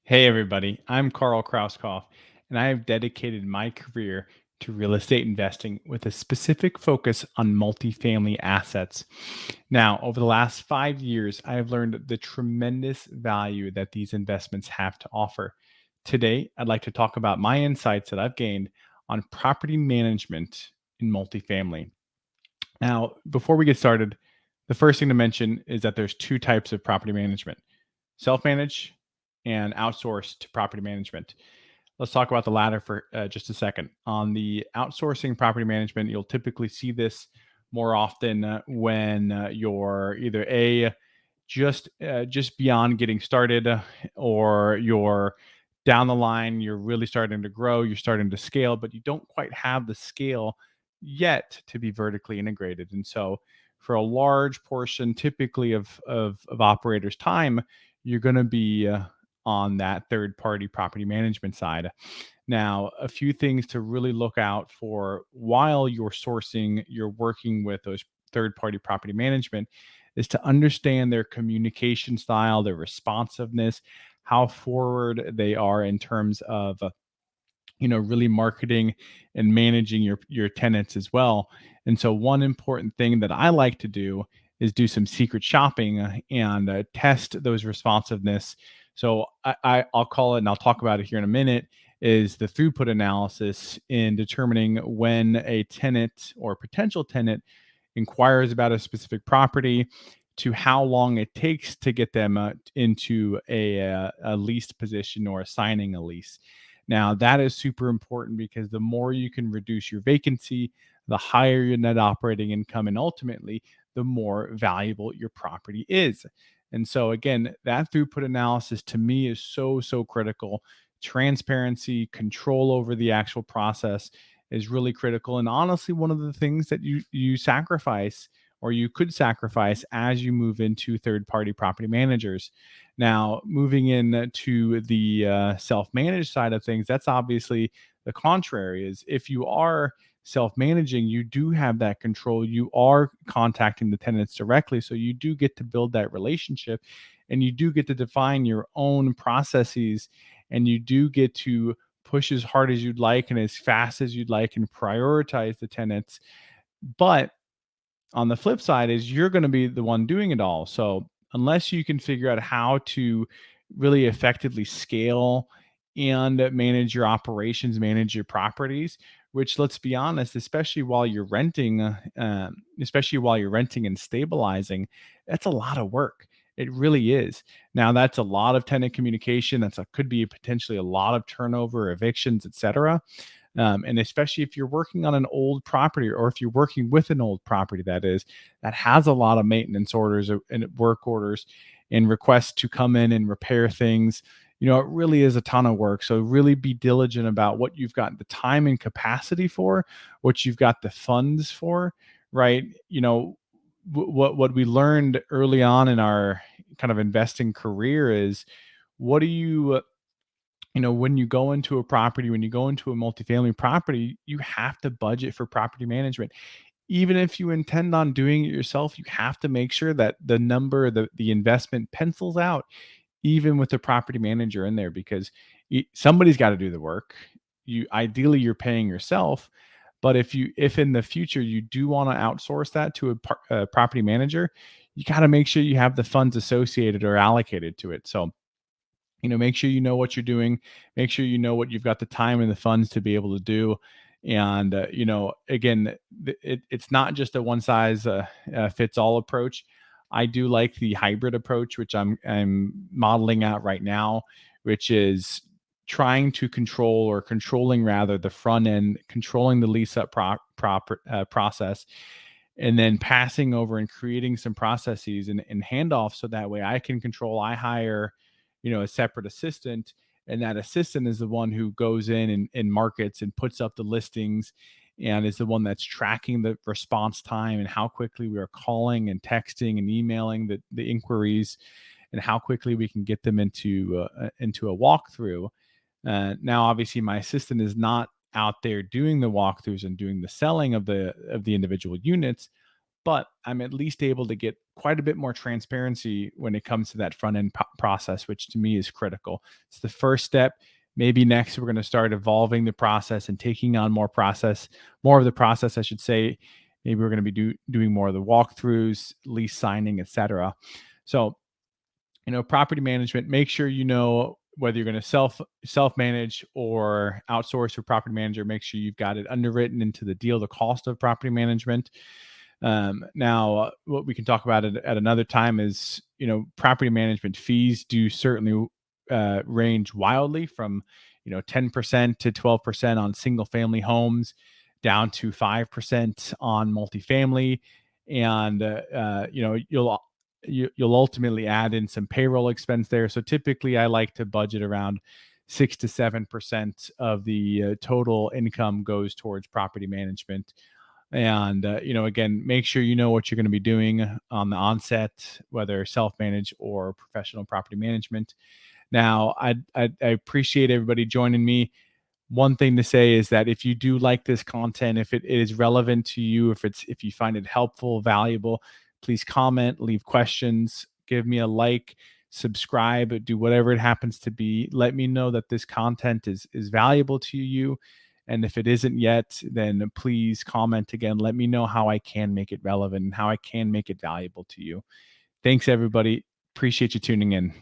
Hey, everybody. I'm Carl Krauskopf, and I have dedicated my career to real estate investing with a specific focus on multifamily assets. Now, over the last 5 years, I have learned the tremendous value that these investments have to offer. Today, I'd like to talk about my insights that I've gained on property management in multifamily. Now, before we get started, the first thing to mention is that there's two types of property management: self-manage and outsourced property management. Let's talk about the latter for just a second. On the outsourcing property management, you'll typically see this more often when you're either just beyond getting started, or you're down the line, you're really starting to grow, you're starting to scale, but you don't quite have the scale yet to be vertically integrated. And so, for a large portion, typically of operators' time, you're going to be on that third party property management side. Now, a few things to really look out for while you're working with those third party property management is to understand their communication style, their responsiveness, how forward they are in terms of really marketing and managing your tenants as well. And so one important thing that I like to do is do some secret shopping and test those responsiveness. So I'll call it, and I'll talk about it here in a minute, is the throughput analysis in determining when a tenant or potential tenant inquires about a specific property to how long it takes to get them into a leased position or assigning a lease. Now, that is super important because the more you can reduce your vacancy, the higher your net operating income, and ultimately, the more valuable your property is. And so, again, that throughput analysis to me is so critical. Transparency, control over the actual process is really critical. And honestly, one of the things that you sacrifice or you could sacrifice as you move into third party property managers. Now, moving in to the self-managed side of things, that's obviously the contrary. Is if you are self-managing, you do have that control. You are contacting the tenants directly, so you do get to build that relationship, and you do get to define your own processes, and you do get to push as hard as you'd like and as fast as you'd like and prioritize the tenants. But on the flip side is you're going to be the one doing it all. So unless you can figure out how to really effectively scale and manage your operations, manage your properties, which, let's be honest, especially while you're renting and stabilizing, that's a lot of work. It really is. Now, that's a lot of tenant communication. Could be potentially a lot of turnover, evictions, etc. And especially if you're working on an old property, or if you're working with an old property that has a lot of maintenance orders and work orders and requests to come in and repair things. It really is a ton of work. So really be diligent about what you've got the time and capacity for, what you've got the funds for, right? What we learned early on in our kind of investing career is, what do when you go into a property, when you go into a multifamily property, you have to budget for property management. Even if you intend on doing it yourself, you have to make sure that the investment pencils out, even with the property manager in there, because somebody's got to do the work. You're paying yourself, but if in the future you do want to outsource that to a property manager, you got to make sure you have the funds associated or allocated to it. So make sure you know what you're doing, make sure you know what you've got the time and the funds to be able to do. And again, it's not just a one size fits all approach. I do like the hybrid approach, which I'm modeling out right now, which is trying to controlling rather the front end, controlling the lease up process, and then passing over and creating some processes and handoffs, so that way I hire a separate assistant, and that assistant is the one who goes in and markets and puts up the listings, and is the one that's tracking the response time and how quickly we are calling and texting and emailing the inquiries, and how quickly we can get them into a walkthrough. Now, obviously, my assistant is not out there doing the walkthroughs and doing the selling of the individual units, but I'm at least able to get quite a bit more transparency when it comes to that front end process, which to me is critical. It's the first step. Maybe next we're going to start evolving the process and taking on more of the process, I should say. Maybe we're going to be doing more of the walkthroughs, lease signing, etc. So, property management, make sure you know whether you're going to self manage or outsource your property manager. Make sure you've got it underwritten into the deal, the cost of property management. Now, what we can talk about at another time is, property management fees do certainly range wildly from, 10% to 12% on single family homes, down to 5% on multifamily. And, you'll ultimately add in some payroll expense there. So typically I like to budget around 6 to 7% of the total income goes towards property management. And again, make sure you know what you're going to be doing on the onset, whether self-managed or professional property management. Now, I appreciate everybody joining me. One thing to say is that if you do like this content, if it is relevant to you, if you find it helpful, valuable, please comment, leave questions, give me a like, subscribe, do whatever it happens to be. Let me know that this content is valuable to you. And if it isn't yet, then please comment again. Let me know how I can make it relevant and how I can make it valuable to you. Thanks, everybody. Appreciate you tuning in.